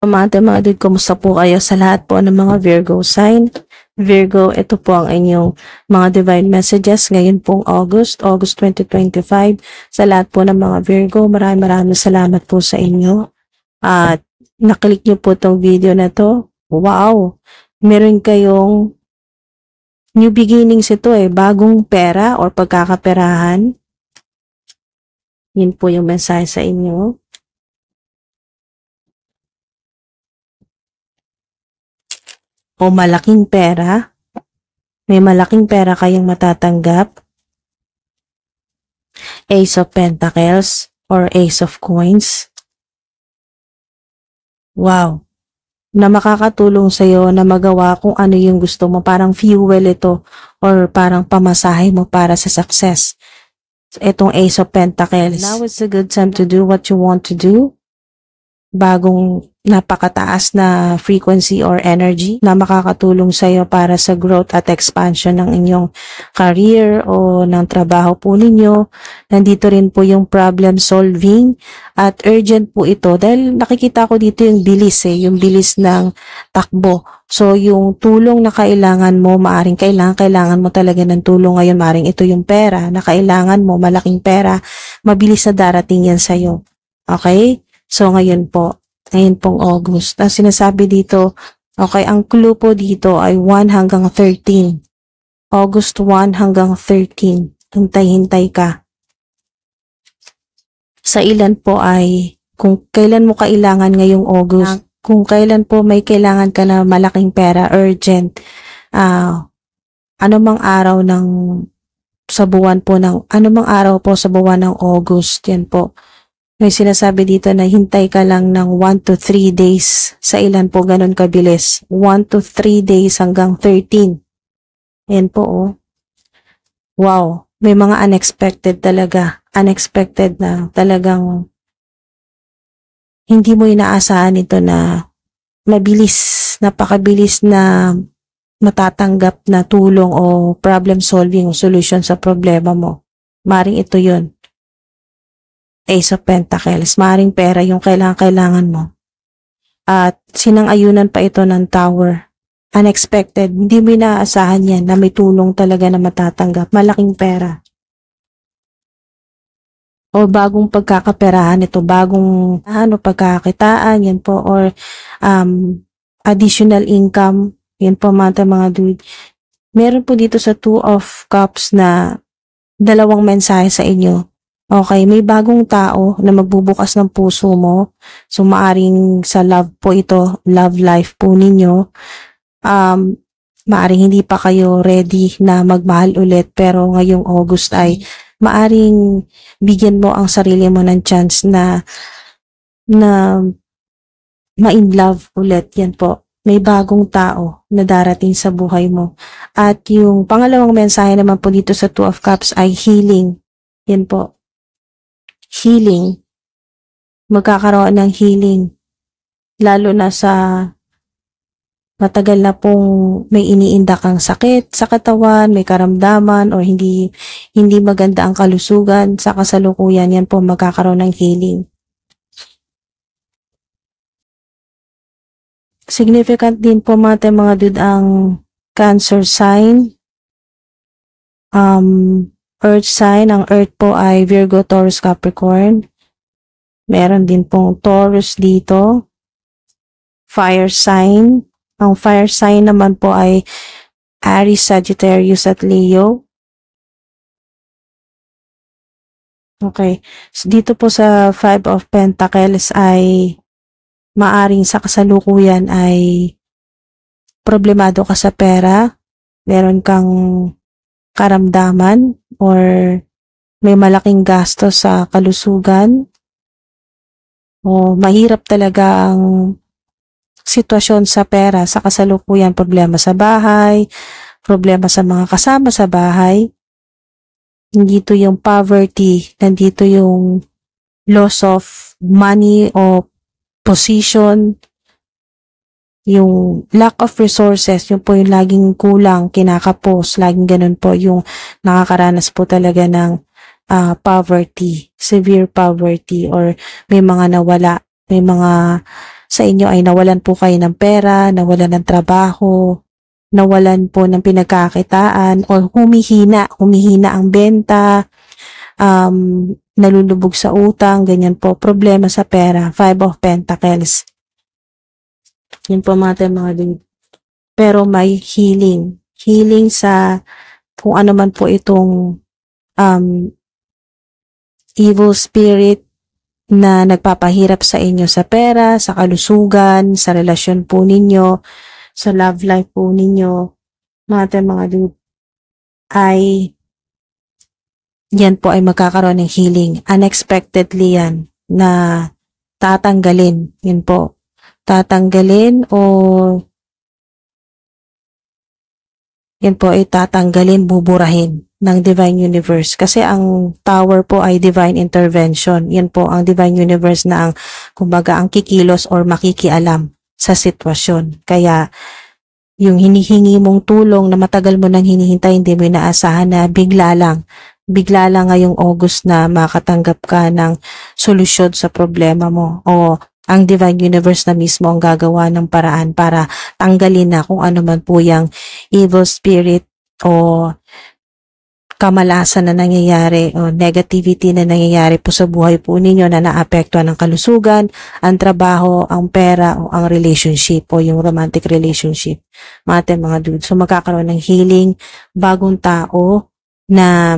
Mga dude, kumusta po kayo sa lahat po ng mga Virgo sign? Virgo, ito po ang inyong mga divine messages ngayon pong August 2025. Sa lahat po ng mga Virgo, maraming salamat po sa inyo. At naklik nyo po tong video na to. Wow! Meron kayong new beginnings ito bagong pera or pagkakaperahan. Yun po yung mensahe sa inyo. O malaking pera. May malaking pera kayong matatanggap. Ace of Pentacles or Ace of Coins. Wow! Na makakatulong sa'yo na magawa kung ano yung gusto mo. Parang fuel ito or parang pamasahe mo para sa success. Itong Ace of Pentacles. Now is a good time to do what you want to do. Bagong napakataas na frequency or energy na makakatulong sa iyo para sa growth at expansion ng inyong career o ng trabaho po ninyo. Nandito rin po yung problem solving at urgent po ito dahil nakikita ko dito yung bilis yung bilis ng takbo. So yung tulong na kailangan mo, maaring kailangan mo talaga ng tulong ngayon, maaring ito yung pera na kailangan mo, malaking pera, mabilis na darating yan sa iyo. Okay? So, ngayon pong August. Ang sinasabi dito, okay, ang clue po dito ay 1 hanggang 13. August 1 hanggang 13. Hintay-hintay ka. Sa ilan po ay, kung kailan mo kailangan ngayong August, kung kailan po may kailangan ka na malaking pera, urgent, anumang araw sa buwan po sa buwan ng August, yan po. May sinasabi dito na hintay ka lang ng 1 to 3 days. Sa ilan po ganun kabilis? 1 to 3 days hanggang 13. Ayan po Wow. May mga unexpected talaga. Unexpected na talagang hindi mo inaasahan ito na mabilis, napakabilis na matatanggap na tulong o problem solving o solution sa problema mo. Maring ito yun. Ace of Pentacles, maring pera yung kailangan mo. At sinang-ayunan pa ito ng Tower. Unexpected, hindi mo inaasahan yan na may tulong talaga na matatanggap. Malaking pera. O bagong pagkakaperahan ito, bagong pagkakitaan, yan po, or additional income, yan po mga dude. Meron po dito sa 2 of Cups na dalawang mensahe sa inyo. Okay, may bagong tao na magbubukas ng puso mo. So, maaring sa love po ito, love life po ninyo. Maaring hindi pa kayo ready na magmahal ulit, pero ngayong August ay maaring bigyan mo ang sarili mo ng chance na ma-in love ulit. Yan po. May bagong tao na darating sa buhay mo. At yung pangalawang mensahe naman po dito sa 2 of Cups ay healing. Yan po. Healing. Magkakaroon ng healing. Lalo na sa matagal na pong may iniinda kang sakit sa katawan, may karamdaman, o hindi maganda ang kalusugan sa kasalukuyan, yan po magkakaroon ng healing. Significant din po mga dude ang Cancer sign. Earth sign, ang Earth po ay Virgo, Taurus, Capricorn. Meron din pong Taurus dito. Fire sign. Ang fire sign naman po ay Aries, Sagittarius at Leo. Okay. So dito po sa 5 of Pentacles ay maaring sa kasalukuyan ay problemado ka sa pera. Meron kang karamdaman or may malaking gasto sa kalusugan o mahirap talaga ang sitwasyon sa pera sa kasalukuyan, problema sa bahay, problema sa mga kasama sa bahay. Nandito yung poverty, nandito yung loss of money o position, yung lack of resources, yung po yung laging kulang, kinakapos, laging ganun po, yung nakakaranas po talaga ng poverty, severe poverty, or may mga nawala, may mga sa inyo ay nawalan po kayo ng pera, nawalan ng trabaho, nawalan po ng pinagkakitaan, or humihina ang benta, nalulubog sa utang, ganyan po, problema sa pera, Five of Pentacles. Yun po mga dude. Pero may healing sa kung ano man po itong evil spirit na nagpapahirap sa inyo sa pera, sa kalusugan, sa relasyon po ninyo, sa love life po ninyo, mga dude, ay yan po ay magkakaroon ng healing. Unexpectedly yan na tatanggalin. Yun po. Tatanggalin o yan po ay tatanggalin, buburahin ng Divine Universe. Kasi ang Tower po ay Divine Intervention. Yan po ang Divine Universe na ang, kumbaga, ang kikilos or makikialam sa sitwasyon. Kaya, yung hinihingi mong tulong na matagal mo nang hinihintay, hindi mo inaasahan na bigla lang ngayong August na makatanggap ka ng solusyon sa problema mo, o ang Divine Universe na mismo ang gagawa ng paraan para tanggalin na kung ano man po yung evil spirit o kamalasan na nangyayari o negativity na nangyayari po sa buhay po ninyo na naapektuhan ng kalusugan, ang trabaho, ang pera o ang relationship o yung romantic relationship. Mga dudes. So magkakaroon ng healing, bagong tao na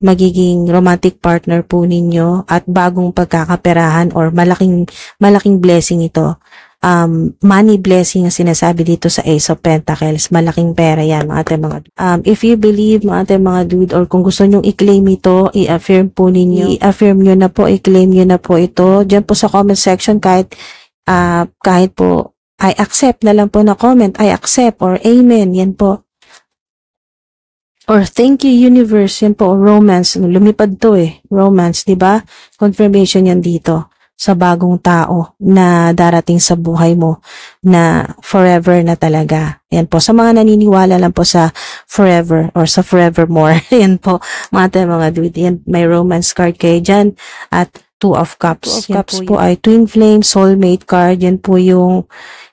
magiging romantic partner po ninyo at bagong pagkakaperahan or malaking blessing ito. Money blessing ang sinasabi dito sa Ace of Pentacles. Malaking pera yan, mga if you believe, mga dude, or kung gusto nyong i-claim ito, i-affirm po ninyo, i-affirm nyo na po, i-claim nyo na po ito. Diyan po sa comment section, kahit po, I accept na lang po na comment, I accept, or amen, yan po. Or thank you universe, yan po, romance, lumipad to romance, di ba? Confirmation yan dito sa bagong tao na darating sa buhay mo na forever na talaga. Yan po, sa mga naniniwala lang po sa forever or sa forevermore, yan po, mga dude, yan, may romance card kayo dyan, at Two of Cups. Two of Cups po ay twin flame, soulmate card, yan po yung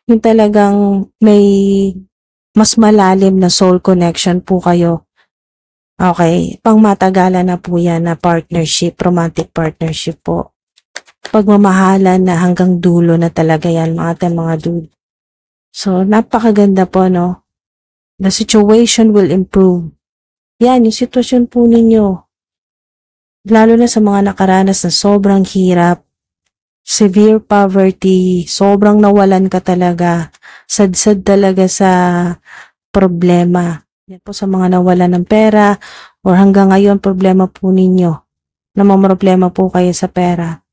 talagang may mas malalim na soul connection po kayo. Okay, pangmatagalan na po yan na partnership, romantic partnership po. Pagmamahalan na hanggang dulo na talaga yan, mga dude. So, napakaganda po, no? The situation will improve. Yan, yung sitwasyon po ninyo. Lalo na sa mga nakaranas na sobrang hirap, severe poverty, sobrang nawalan ka talaga, sad-sad talaga sa problema. Yan po sa mga nawalan ng pera or hanggang ngayon problema po ninyo. Namamroblema po kayo sa pera.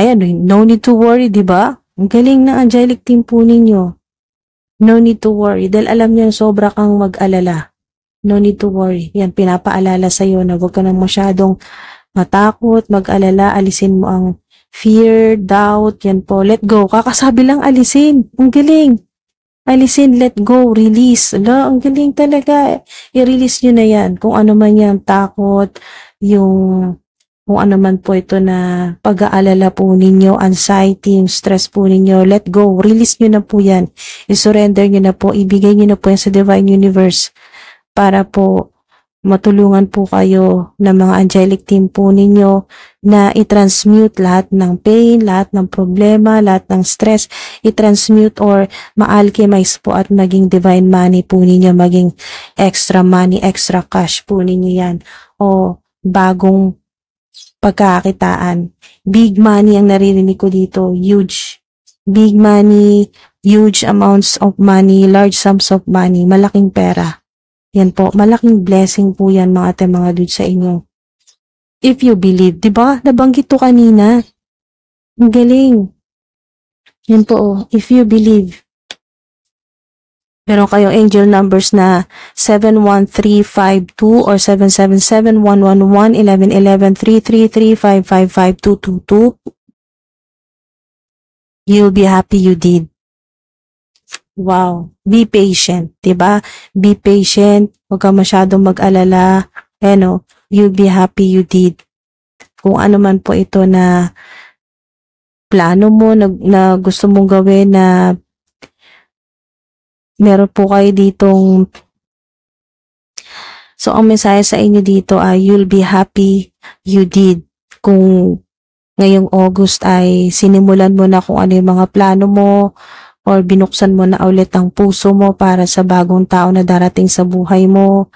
Ayan, no need to worry, di ba? Ang galing ng angelic team po ninyo. No need to worry dahil alam niyo sobra kang mag-alala. No need to worry. Yan, pinapaalala sa iyo na huwag ka nang masyadong matakot, mag-alala, alisin mo ang fear, doubt, yan po. Let go. Kakasabi lang alisin. Ang galing. Alisin, let go, release. Ala, ang galing talaga. I-release nyo na yan. Kung ano man yan, takot, kung ano man po ito na pag-aalala po ninyo, anxiety, stress po ninyo, let go. Release nyo na po yan. I-surrender nyo na po. Ibigay nyo na po yan sa Divine Universe para po matulungan po kayo ng mga angelic team po ninyo na i-transmute lahat ng pain, lahat ng problema, lahat ng stress, i-transmute or ma-alchemize po at maging divine money po ninyo, maging extra money, extra cash po ninyo yan, o bagong pagkakitaan. Big money ang naririnig ko dito, huge. Big money, huge amounts of money, large sums of money, malaking pera. Yan po, malaking blessing po yan mga dude sa inyo. If you believe, di ba? Nabanggit to kanina. Ang galing. Yan po, if you believe. Meron kayong angel numbers na 71352 or 777-111, 1111, 333, 555, 222. You'll be happy you did. Wow. Be patient, diba? Be patient. Huwag ka masyadong mag-alala. You'll be happy you did. Kung ano man po ito na plano mo na gusto mong gawin, na meron po kayo ditong, so ang mensahe sa inyo dito ay you'll be happy you did. Kung ngayong August ay sinimulan mo na kung ano yung mga plano mo, or binuksan mo na ulit ang puso mo para sa bagong tao na darating sa buhay mo,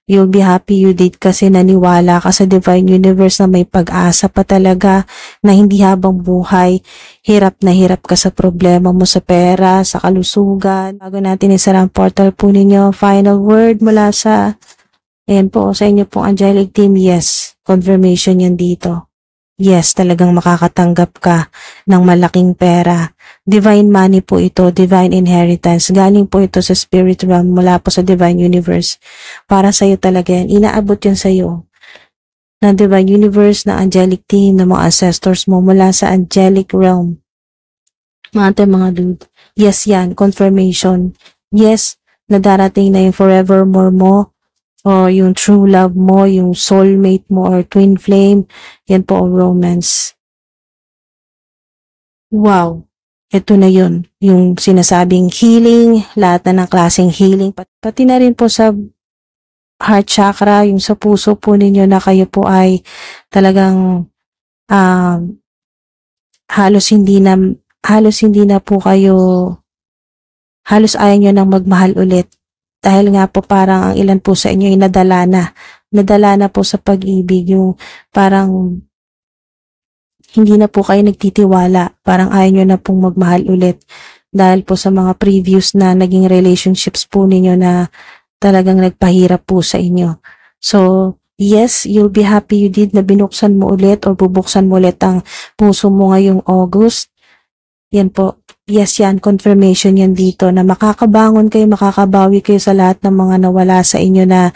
you'll be happy you did, kasi naniwala ka sa Divine Universe na may pag-asa pa talaga, na hindi habang buhay hirap na hirap ka sa problema mo, sa pera, sa kalusugan. Bago natin isara ang portal po ninyo, final word mula sa, ayan po, sa inyo pong angelic team, yes, confirmation yan dito. Yes, talagang makakatanggap ka ng malaking pera. Divine money po ito, divine inheritance. Galing po ito sa spirit realm, mula po sa Divine Universe. Para sa'yo talaga yan. Inaabot yan sa'yo ng Divine Universe, na angelic team, ng mga ancestors mo mula sa angelic realm. Mga dude. Yes yan, confirmation. Yes, na darating na yung forevermore mo, o yung true love mo, yung soulmate mo, or twin flame. Yan po ang romance. Wow! Ito na yun. Yung sinasabing healing, lahat na ng klaseng healing. Pati na rin po sa heart chakra, yung sa puso po ninyo, na kayo po ay talagang halos hindi na po kayo, halos ayaw nyo nang magmahal ulit. Dahil nga po parang ang ilan po sa inyo ay nadala na po sa pag-ibig, yung parang hindi na po kayo nagtitiwala, parang ayaw nyo na pong magmahal ulit dahil po sa mga previous na naging relationships po ninyo na talagang nagpahirap po sa inyo. So, yes, you'll be happy you did, na binuksan mo ulit or bubuksan mo ulit ang puso mo ngayong August. Yan po. Yes, yan. Confirmation yan dito, na makakabangon kayo, makakabawi kayo sa lahat ng mga nawala sa inyo na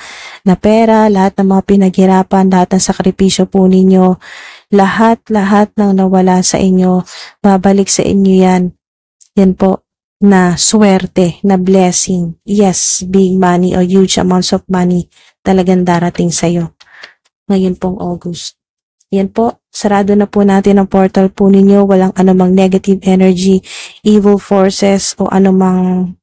pera, lahat ng mga pinaghirapan, lahat ng sakripisyo po ninyo, lahat ng nawala sa inyo, babalik sa inyo yan. Yan po, na swerte, na blessing. Yes, big money or huge amounts of money talagang darating sa'yo ngayon pong August. Yan po, sarado na po natin ang portal po ninyo. Walang anumang negative energy, evil forces, o anumang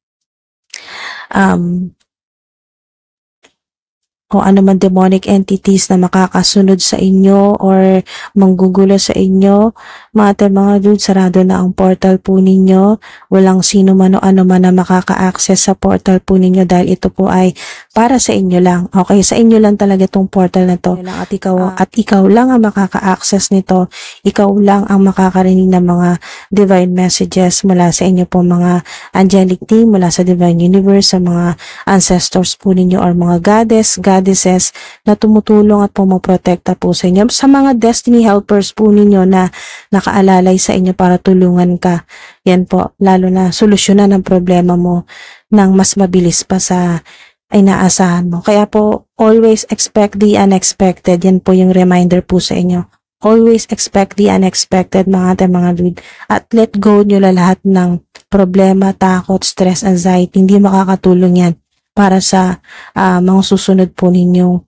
demonic entities na makakasunod sa inyo or manggugulo sa inyo. Mga dude, sarado na ang portal po ninyo. Walang sino man o ano man na makaka-access sa portal po ninyo, dahil ito po ay para sa inyo lang. Okay, sa inyo lang talaga itong portal na to. At ikaw lang ang makaka-access nito. Ikaw lang ang makakarinig ng mga divine messages mula sa inyo po, mga angelic team, mula sa Divine Universe, sa mga ancestors po ninyo or mga goddesses na tumutulong at pumoprotekta po sa inyo. Sa mga destiny helpers po ninyo na nakaalalay sa inyo para tulungan ka. Yan po, lalo na solusyonan ang problema mo ng mas mabilis pa sa ay naasahan mo. Kaya po, always expect the unexpected. Yan po yung reminder po sa inyo. Always expect the unexpected, mga dude. At let go nyo lahat ng problema, takot, stress, anxiety. Hindi makakatulong yan para sa mga susunod po ninyong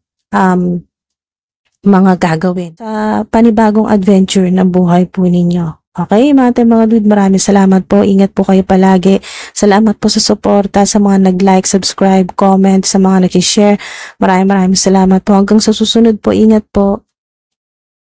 mga gagawin sa panibagong adventure ng buhay po ninyo. Okay, mga dude, maraming salamat po. Ingat po kayo palagi. Salamat po sa suporta, sa mga nag-like, subscribe, comment, sa mga nag-share. Maraming salamat po. Hanggang sa susunod po, ingat po.